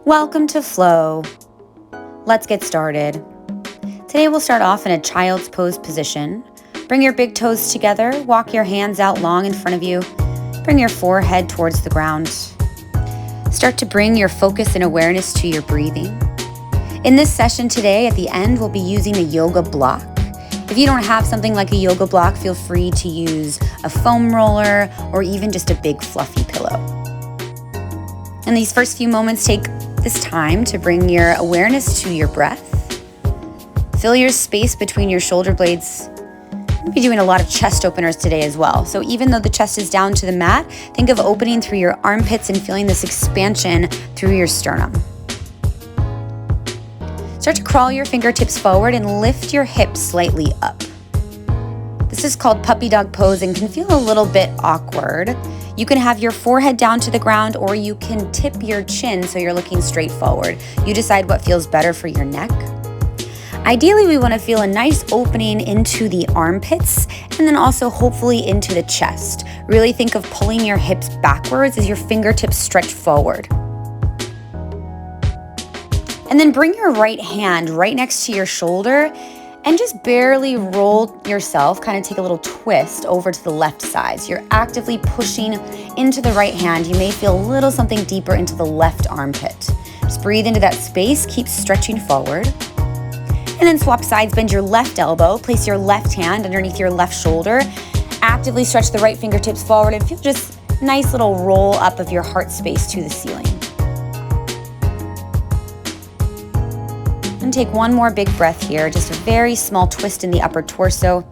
Welcome to Flow. Let's get started. Today we'll start off in a child's pose position. Bring your big toes together, walk your hands out long in front of you. Bring your forehead towards the ground. Start to bring your focus and awareness to your breathing. In this session today, at the end, we'll be using a yoga block. If you don't have something like a yoga block, feel free to use a foam roller or even just a big fluffy pillow. In these first few moments, take this time to bring your awareness to your breath. Fill your space between your shoulder blades. We'll be doing a lot of chest openers today as well. So even though the chest is down to the mat, think of opening through your armpits and feeling this expansion through your sternum. Start to crawl your fingertips forward and lift your hips slightly up. This is called puppy dog pose and can feel a little bit awkward. You can have your forehead down to the ground, or you can tip your chin so you're looking straight forward. You decide what feels better for your neck. Ideally, we want to feel a nice opening into the armpits and then also hopefully into the chest. Really think of pulling your hips backwards as your fingertips stretch forward. And then bring your right hand right next to your shoulder and just barely roll yourself, kind of take a little twist over to the left side. So you're actively pushing into the right hand. You may feel a little something deeper into the left armpit. Just breathe into that space, keep stretching forward. And then swap sides, bend your left elbow, place your left hand underneath your left shoulder. Actively stretch the right fingertips forward and feel just a nice little roll up of your heart space to the ceiling. And take one more big breath here, just a very small twist in the upper torso.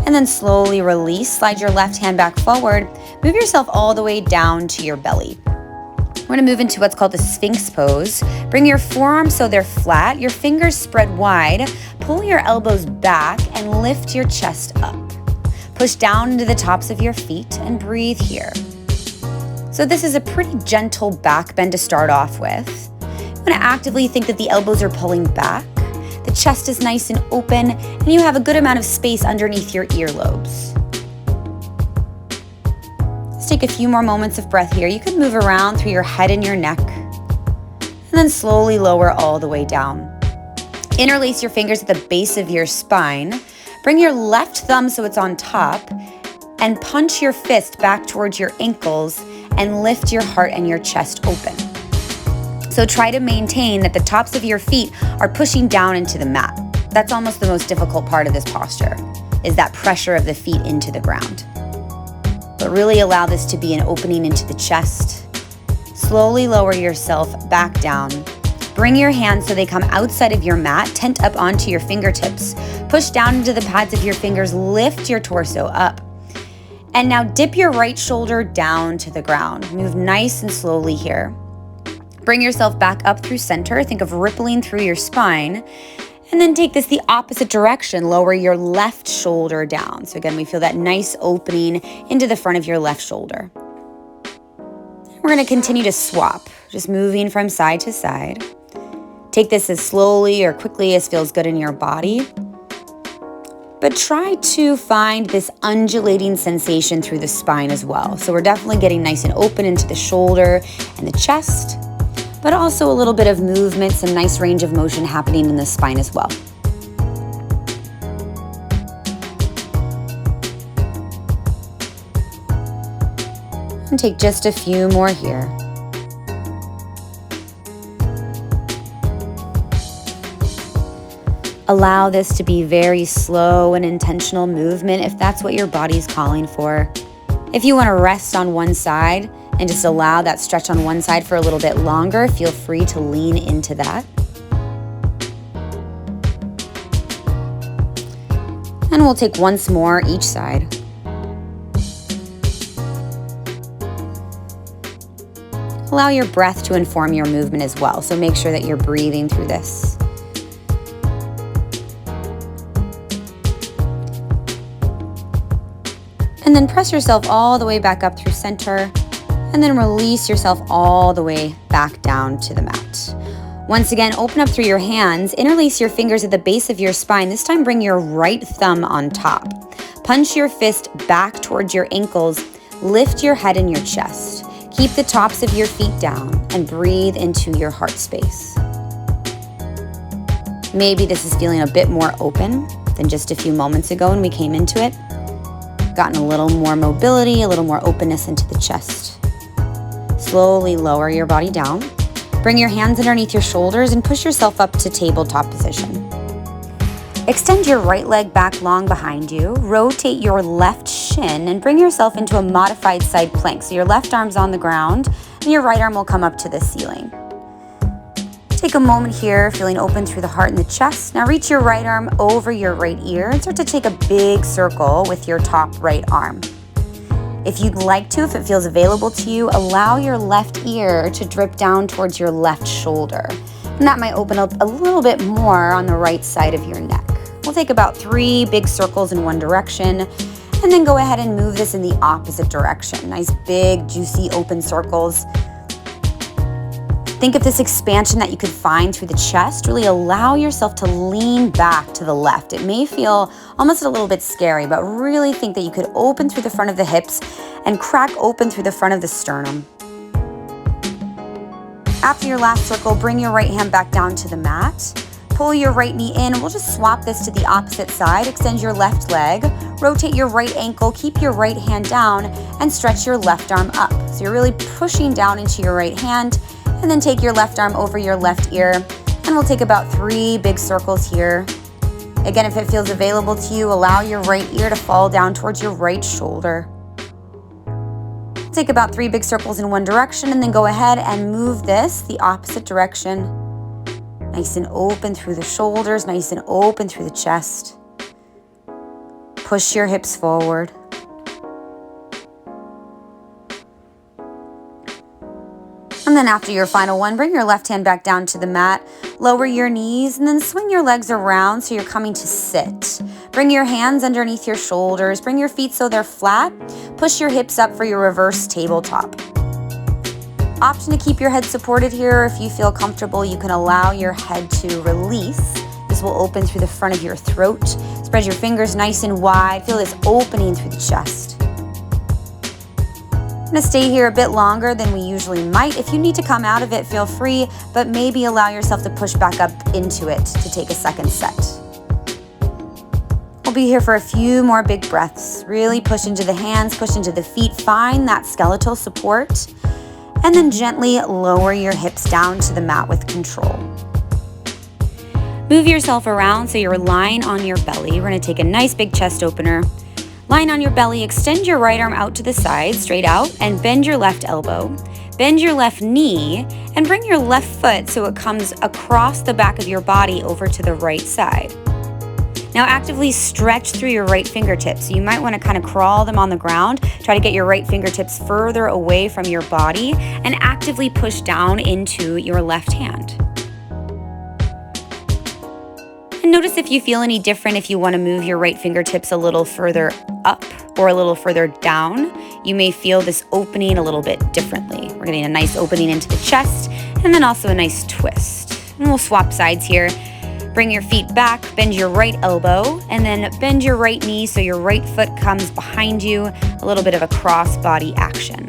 And then slowly release, slide your left hand back forward. Move yourself all the way down to your belly. We're gonna move into what's called the Sphinx pose. Bring your forearms so they're flat, your fingers spread wide. Pull your elbows back and lift your chest up. Push down into the tops of your feet and breathe here. So this is a pretty gentle back bend to start off with. You want to actively think that the elbows are pulling back, the chest is nice and open, and you have a good amount of space underneath your earlobes. Let's take a few more moments of breath here. You can move around through your head and your neck, and then slowly lower all the way down. Interlace your fingers at the base of your spine. Bring your left thumb so it's on top, and punch your fist back towards your ankles and lift your heart and your chest open. So try to maintain that the tops of your feet are pushing down into the mat. That's almost the most difficult part of this posture, is that pressure of the feet into the ground. But really allow this to be an opening into the chest. Slowly lower yourself back down. Bring your hands so they come outside of your mat, tent up onto your fingertips. Push down into the pads of your fingers, lift your torso up. And now dip your right shoulder down to the ground. Move nice and slowly here. Bring yourself back up through center. Think of rippling through your spine. And then take this the opposite direction. Lower your left shoulder down. So again, we feel that nice opening into the front of your left shoulder. We're going to continue to swap, just moving from side to side. Take this as slowly or quickly as feels good in your body. But try to find this undulating sensation through the spine as well. So we're definitely getting nice and open into the shoulder and the chest, but also a little bit of movement, some nice range of motion happening in the spine as well. And take just a few more here. Allow this to be very slow and intentional movement if that's what your body's calling for. If you want to rest on one side and just allow that stretch on one side for a little bit longer, feel free to lean into that. And we'll take once more each side. Allow your breath to inform your movement as well, so make sure that you're breathing through this. And then press yourself all the way back up through center, and then release yourself all the way back down to the mat. Once again, open up through your hands, interlace your fingers at the base of your spine. This time, bring your right thumb on top. Punch your fist back towards your ankles, lift your head and your chest. Keep the tops of your feet down and breathe into your heart space. Maybe this is feeling a bit more open than just a few moments ago when we came into it. Gotten a little more mobility, a little more openness into the chest. Slowly lower your body down. Bring your hands underneath your shoulders and push yourself up to tabletop position. Extend your right leg back long behind you. Rotate your left shin and bring yourself into a modified side plank. So your left arm's on the ground and your right arm will come up to the ceiling. Take a moment here, feeling open through the heart and the chest. Now reach your right arm over your right ear and start to take a big circle with your top right arm. If you'd like to, if it feels available to you, allow your left ear to drip down towards your left shoulder. And that might open up a little bit more on the right side of your neck. We'll take about 3 big circles in one direction, and then go ahead and move this in the opposite direction. Nice, big, juicy, open circles. Think of this expansion that you could find through the chest. Really allow yourself to lean back to the left. It may feel almost a little bit scary, but really think that you could open through the front of the hips and crack open through the front of the sternum. After your last circle, bring your right hand back down to the mat. Pull your right knee in, and we'll just swap this to the opposite side. Extend your left leg, rotate your right ankle, keep your right hand down, and stretch your left arm up. So you're really pushing down into your right hand, and then take your left arm over your left ear, and we'll take about 3 big circles here. Again, if it feels available to you, allow your right ear to fall down towards your right shoulder. Take about 3 big circles in one direction, and then go ahead and move this the opposite direction. Nice and open through the shoulders, nice and open through the chest. Push your hips forward. And then after your final one, bring your left hand back down to the mat, lower your knees, and then swing your legs around so you're coming to sit. Bring your hands underneath your shoulders, bring your feet so they're flat, push your hips up for your reverse tabletop. Option to keep your head supported here. If you feel comfortable, you can allow your head to release. This will open through the front of your throat. Spread your fingers nice and wide. Feel this opening through the chest. I'm gonna stay here a bit longer than we usually might. If you need to come out of it, feel free, but maybe allow yourself to push back up into it to take a second set. We'll be here for a few more big breaths. Really push into the hands, push into the feet. Find that skeletal support. And then gently lower your hips down to the mat with control. Move yourself around so you're lying on your belly. We're gonna take a nice big chest opener. Lying on your belly, extend your right arm out to the side, straight out, and bend your left elbow. Bend your left knee, and bring your left foot so it comes across the back of your body over to the right side. Now actively stretch through your right fingertips. You might want to kind of crawl them on the ground. Try to get your right fingertips further away from your body and actively push down into your left hand. And notice if you feel any different, if you want to move your right fingertips a little further up or a little further down. You may feel this opening a little bit differently. We're getting a nice opening into the chest and then also a nice twist. And we'll swap sides here. Bring your feet back, bend your right elbow, and then bend your right knee so your right foot comes behind you, a little bit of a cross-body action.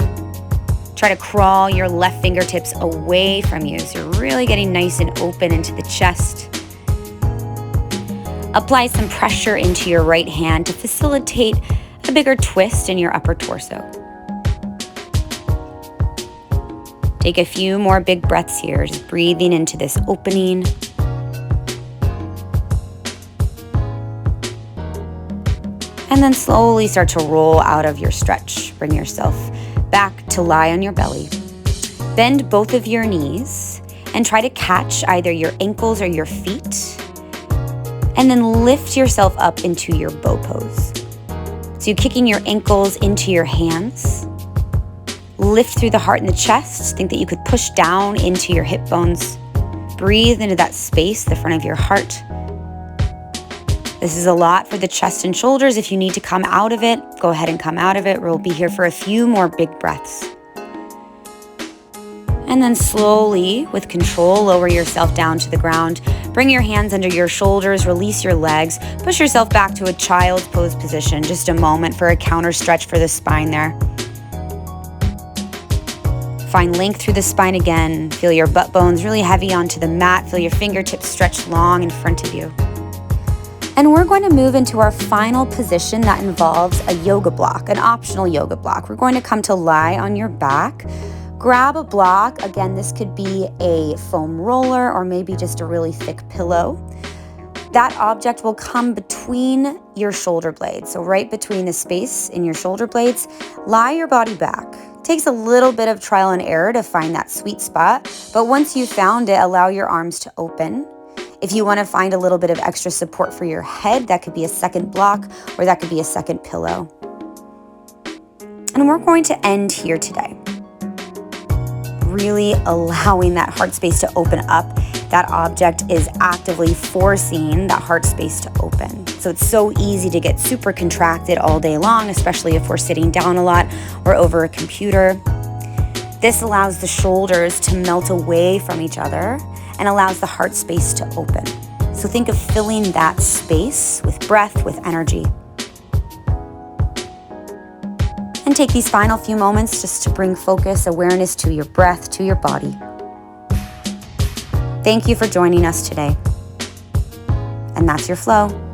Try to crawl your left fingertips away from you so you're really getting nice and open into the chest. Apply some pressure into your right hand to facilitate a bigger twist in your upper torso. Take a few more big breaths here, just breathing into this opening. And then slowly start to roll out of your stretch. Bring yourself back to lie on your belly. Bend both of your knees and try to catch either your ankles or your feet. And then lift yourself up into your bow pose. So you're kicking your ankles into your hands. Lift through the heart and the chest. Think that you could push down into your hip bones. Breathe into that space, the front of your heart. This is a lot for the chest and shoulders. If you need to come out of it, go ahead and come out of it. We'll be here for a few more big breaths. And then slowly, with control, lower yourself down to the ground. Bring your hands under your shoulders, release your legs. Push yourself back to a child's pose position. Just a moment for a counter stretch for the spine there. Find length through the spine again. Feel your butt bones really heavy onto the mat. Feel your fingertips stretch long in front of you. And we're going to move into our final position that involves a yoga block, an optional yoga block. We're going to come to lie on your back. Grab a block. Again, this could be a foam roller or maybe just a really thick pillow. That object will come between your shoulder blades. So right between the space in your shoulder blades, lie your body back. It takes a little bit of trial and error to find that sweet spot, but once you've found it, allow your arms to open. If you want to find a little bit of extra support for your head, that could be a second block or that could be a second pillow. And we're going to end here today. Really allowing that heart space to open up. That object is actively forcing that heart space to open. So it's so easy to get super contracted all day long, especially if we're sitting down a lot or over a computer. This allows the shoulders to melt away from each other and allows the heart space to open. So think of filling that space with breath, with energy. And take these final few moments just to bring focus, awareness to your breath, to your body. Thank you for joining us today. And that's your flow.